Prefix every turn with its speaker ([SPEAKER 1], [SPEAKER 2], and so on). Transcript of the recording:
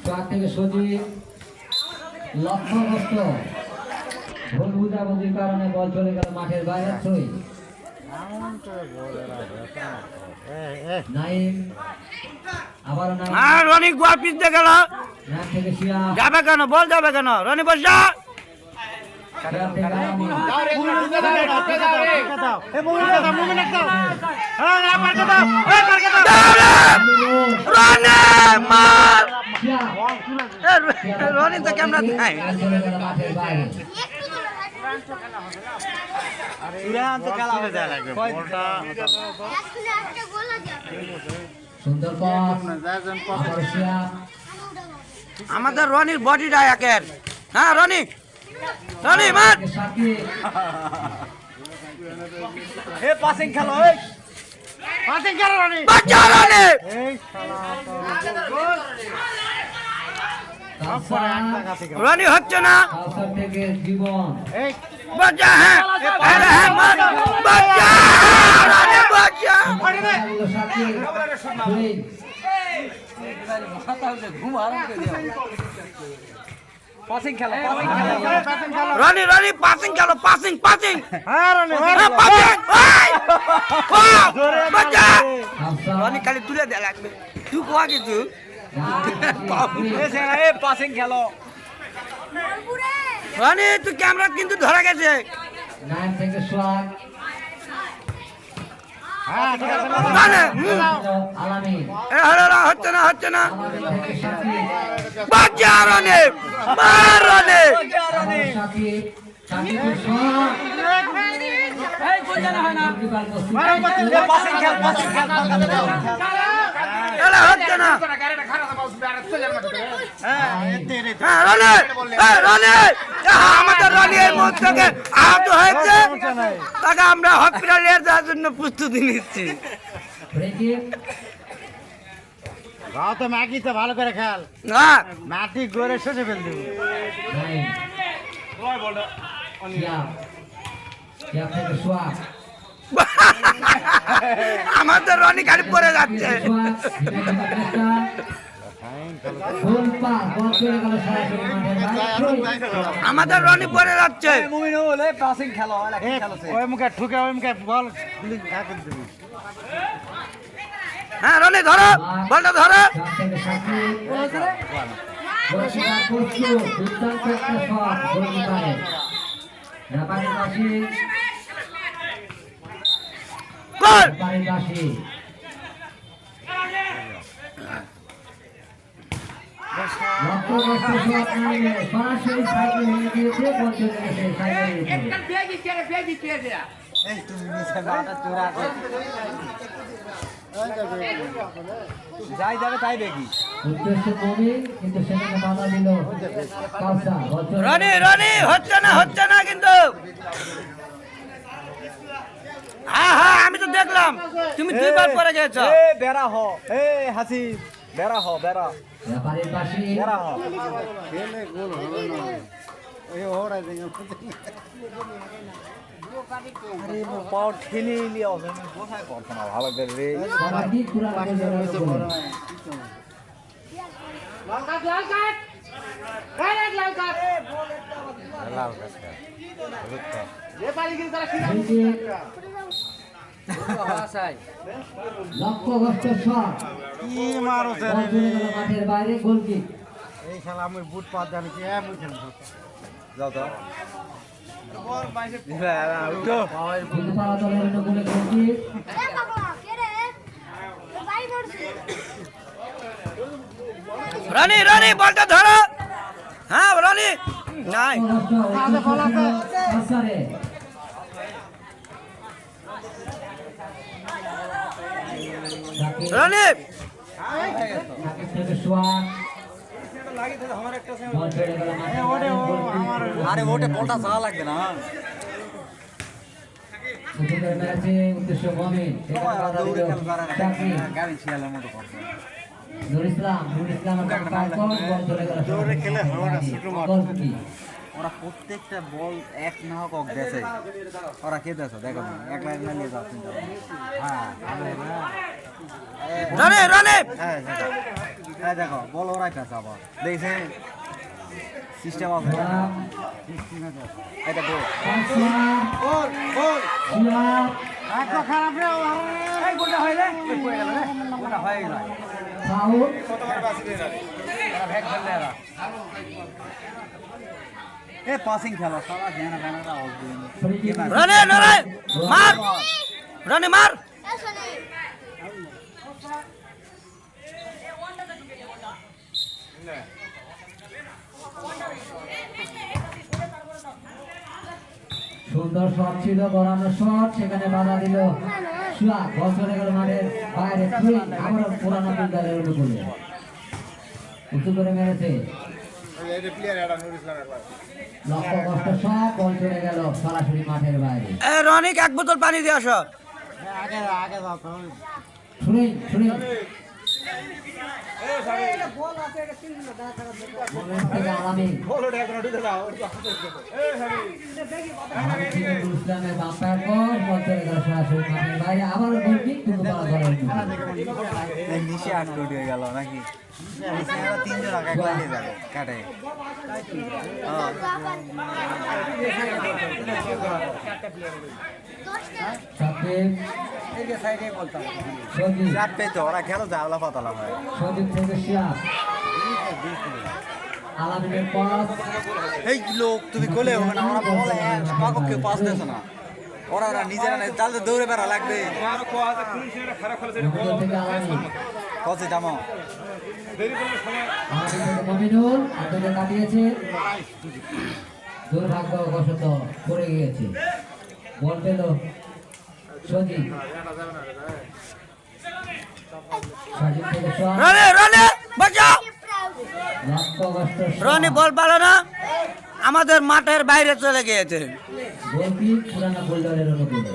[SPEAKER 1] Truck থেকে সজীব লক্ষ্যগ্রস্ত ভুল বুঝাবুঝির কারণে বল চলে গেল মাঠের বাইরে। ছয় নাইম আবার
[SPEAKER 2] রনি গোয়াল পিস দিয়ে গেল
[SPEAKER 1] থেকে শিয়া
[SPEAKER 2] যাবে কেন বল যাবে কেন রনি বসা রনি তো ক্যামেরা নাই
[SPEAKER 1] সুন্দর
[SPEAKER 2] আমাদের রনির বডিটা একের। হ্যাঁ রনি রনি মার
[SPEAKER 3] এ পাসিং খেলো এই পাসিং খেলো রনি
[SPEAKER 2] বাচ্চা রনি
[SPEAKER 3] এই শালা
[SPEAKER 2] রনি হচ্ছে না
[SPEAKER 1] থেকে জীবন
[SPEAKER 3] এই
[SPEAKER 2] বাচ্চা। হ্যাঁ আরে হ্যাঁ মার বাচ্চা রনি বাচ্চা
[SPEAKER 3] পাসিং খেলো পাসিং খেলো
[SPEAKER 2] রনি রনি পাসিং খেলো পাসিং পাসিং
[SPEAKER 3] হ্যাঁ রনি
[SPEAKER 2] পাসিং বাচ্চা রনি খালি তুলে দেয়া লাগবে তুই কোয়া কিছু
[SPEAKER 3] এ পাসিং খেলো
[SPEAKER 2] রনি তুই ক্যামেরা কিন্তু ধরা গেছে।
[SPEAKER 1] নাইন থেকে সোহাগ
[SPEAKER 3] হ্যাঁ ঠিক আছে
[SPEAKER 1] আলামিন
[SPEAKER 2] হচ্ছে না হচ্ছে না
[SPEAKER 1] আলামিন থেকে সাকিব
[SPEAKER 2] বাচ্চা রনি মার রনি
[SPEAKER 1] সাকিব সাকিবের সোহাগ
[SPEAKER 3] এই কোন জানা হয় না পাসিং খেল পাসিং খেল
[SPEAKER 2] এটা হচ্ছে না। হ্যাঁ রনি রনি আমাদের রনি এই মুহূর্তে আহত হয়েছে তাকে আমরা হসপিটালে যাওয়ার জন্য প্রস্তুতি নিচ্ছি।
[SPEAKER 3] রাত ম্যাগি তো ভালো করে খেল
[SPEAKER 2] হ্যাঁ
[SPEAKER 3] মাটি গড়ে শেষে ফেল দিব
[SPEAKER 2] আমাদের রনি গাড়ি পড়ে যাচ্ছে আমাদের রনি পড়ে যাচ্ছে
[SPEAKER 3] মুমিনুল এই পাসিং খেলো ওই মুখে ঠুকে ওই মুখে বল ঢাকে দিবি
[SPEAKER 2] হ্যাঁ রনি ধরো বলটা ধরো গোল
[SPEAKER 1] সরাসরি সাইকেল হয়ে গিয়েছে
[SPEAKER 3] এই তুমি নিচে মাথা চোরা যাই যাবে তাই দেখি
[SPEAKER 1] উদ্দেশ্য মমিন কিন্তু সেখানে বাধা দিল কালসা।
[SPEAKER 2] রনি রনি হচ্ছে না কিন্তু হ্যাঁ হ্যাঁ আমি তো দেখলাম তুমি দুইবার পরে গেছো।
[SPEAKER 3] এ বেরা হ এ হাসি বেরা হ বেরা
[SPEAKER 1] ব্যাপারের পাশে
[SPEAKER 3] বেরা হ খেলে গোল হলো না এই ওড়া দেঙ্গা আরে মো পাও ঠেলে লিয়া হবে আমি কোথায় করছ না ভালো করে রে
[SPEAKER 1] সবাই পুরা লাগে
[SPEAKER 3] লাল কাজ
[SPEAKER 1] লক্ষ্যগ্রস্ত শট
[SPEAKER 3] কি মারো
[SPEAKER 1] মাঠের বাইরে গোল কিক।
[SPEAKER 3] এই খেলা আমি বুট পা জানি কি এ মুখে যাও তো
[SPEAKER 1] কিন্তু তারা দলের অন্য গোলে গোল কিক।
[SPEAKER 2] রনি রনি বলটা ধরো। হ্যাঁ রনি নাই
[SPEAKER 1] আসারে
[SPEAKER 2] রনি
[SPEAKER 1] সাকিব থেকে সোহাগ বল চলে গেল মাঠের বাইরে,
[SPEAKER 3] আরে ওটা বলটা সারা লাগবে না
[SPEAKER 1] সুযোগের ম্যাচে উদ্দেশ্য মমিন সেখানে বাধা দিল সাকিব।
[SPEAKER 3] গাড়ি ছিয়ালের মতো করছে
[SPEAKER 1] নুর ইসলাম বল চলে গেল
[SPEAKER 3] জোরে খেলে হাওয়াটা ছোট মাঠ।
[SPEAKER 1] গোল কিক।
[SPEAKER 3] ওরা প্রত্যেকটা বল এক না হোক দেশে ওরা কে দেশে দেখো এক লাইন না নিয়ে যাও চিন্তা হ্যাঁ
[SPEAKER 2] রনি রনি
[SPEAKER 3] হ্যাঁ এই দেখো বল ওরাই কাছে আবার দেখছে সিস্টেম আছে এটা গোল একটা খারাপ রে এই গোলটা হইলে কই গেল রে গোলটা হয়ে গেল
[SPEAKER 1] ফাউল
[SPEAKER 3] ভেগ খেললে এরা এ পাসিং খেলো সারা ধ্যান রানারা আউট দিন
[SPEAKER 1] ফ্রি কিক
[SPEAKER 2] রনি নরে মার রনি মার
[SPEAKER 1] সুন্দর শট ছিল গড়ানো শট সেখানে বাধা দিল সুয়াদ বল চলে গেল মাঠের বাইরে থ্রি আবার পুরানো বিদ্যালয়ের অনুকূলে উঁচু করে মেরেছে লক্ষ্য কষ্ট সব বল চলে গেল সরাসরি মাঠের বাইরে
[SPEAKER 2] এ রনিক এক বোতল পানি দিয়ে আসো
[SPEAKER 3] আগে আগে যাও তো
[SPEAKER 1] শুনে শুনে আলামিন ইসলামের বাম্পায়ার কর বল চলে গেল সরাসরি মাঠের বাইরে আবার গোল কিক কিন্তু বলা করেন
[SPEAKER 3] নিচে আটকে উঠে গেল নাকি নিচে আরো তিনজন আগে কাটে যাবে কাটে
[SPEAKER 1] সাকিব
[SPEAKER 3] এই যে সাইডে বলতাম
[SPEAKER 1] সজীব
[SPEAKER 3] চাপে তো ওরা খেলো জাওলা পাতালা হয়
[SPEAKER 1] সজীব থেকে শিয়াব আলামিনের পাস
[SPEAKER 3] এই লোক তুমি কোলে হবে না ওরা বলে পাকক কেউ পাস দেছ না ওরা ওরা নিজেরা না তাহলে দৌড়ে বেড়া লাগবে
[SPEAKER 1] মমিনুল থেকে আলামিন
[SPEAKER 3] কসে দামো
[SPEAKER 1] আলামিন থেকে মমিনুল হাতে কাটিয়েছে দুর্ভাগ্যবশত পড়ে গিয়েছে বল পেল সজীব সজীব থেকে সোহাগ
[SPEAKER 2] রনি রনি বাঁচাও
[SPEAKER 1] লক্ষ্যগ্রস্ত
[SPEAKER 2] রনি বল পালো না আমাদের মাঠের বাইরে চলে গিয়েছে
[SPEAKER 1] গোল কিক পুরানো গোলদারের অনুকূলে